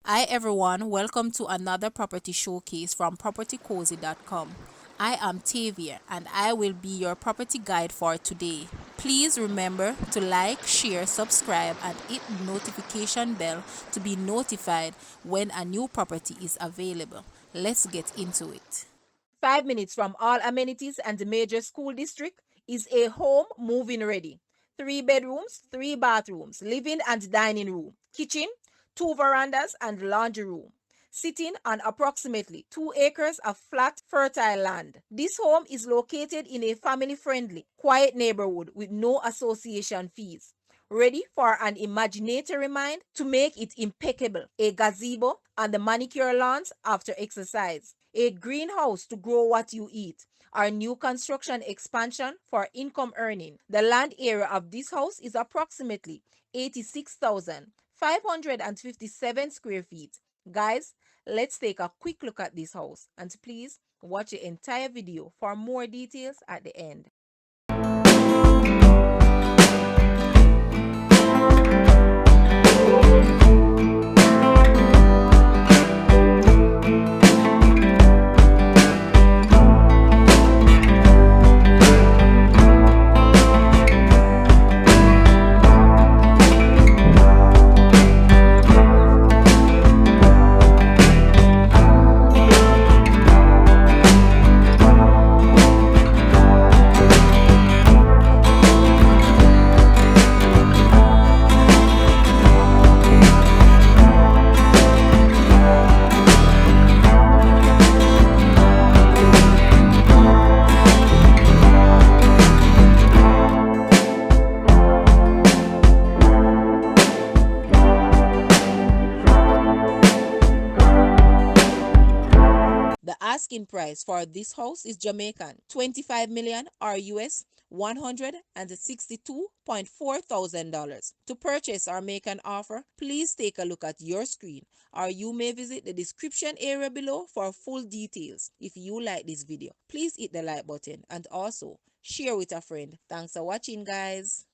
Hi everyone, welcome to another property showcase from propertycozy.com. I am Tavia and I will be your property guide for today. Please remember to like, share, subscribe and hit the notification bell to be notified when a new property is available. Let's get into it. 5 minutes from all amenities and the major school district is a home moving ready. 3 bedrooms, 3 bathrooms, living and dining room, kitchen, 2 verandas and laundry room. Sitting on approximately 2 acres of flat, fertile land. This home is located in a family friendly, quiet neighborhood with no association fees. Ready for an imaginatory mind to make it impeccable. A gazebo and the manicure lawns after exercise. A greenhouse to grow what you eat. Our new construction expansion for income earning. The land area of this house is approximately 86,557 square feet. Guys, let's take a quick look at this house and please watch the entire video for more details at the end. The asking price for this house is Jamaican 25 million or US $162,400. To purchase or make an offer, please take a look at your screen or you may visit the description area below for full details. If you like this video, please hit the like button and also share with a friend. Thanks for watching, guys.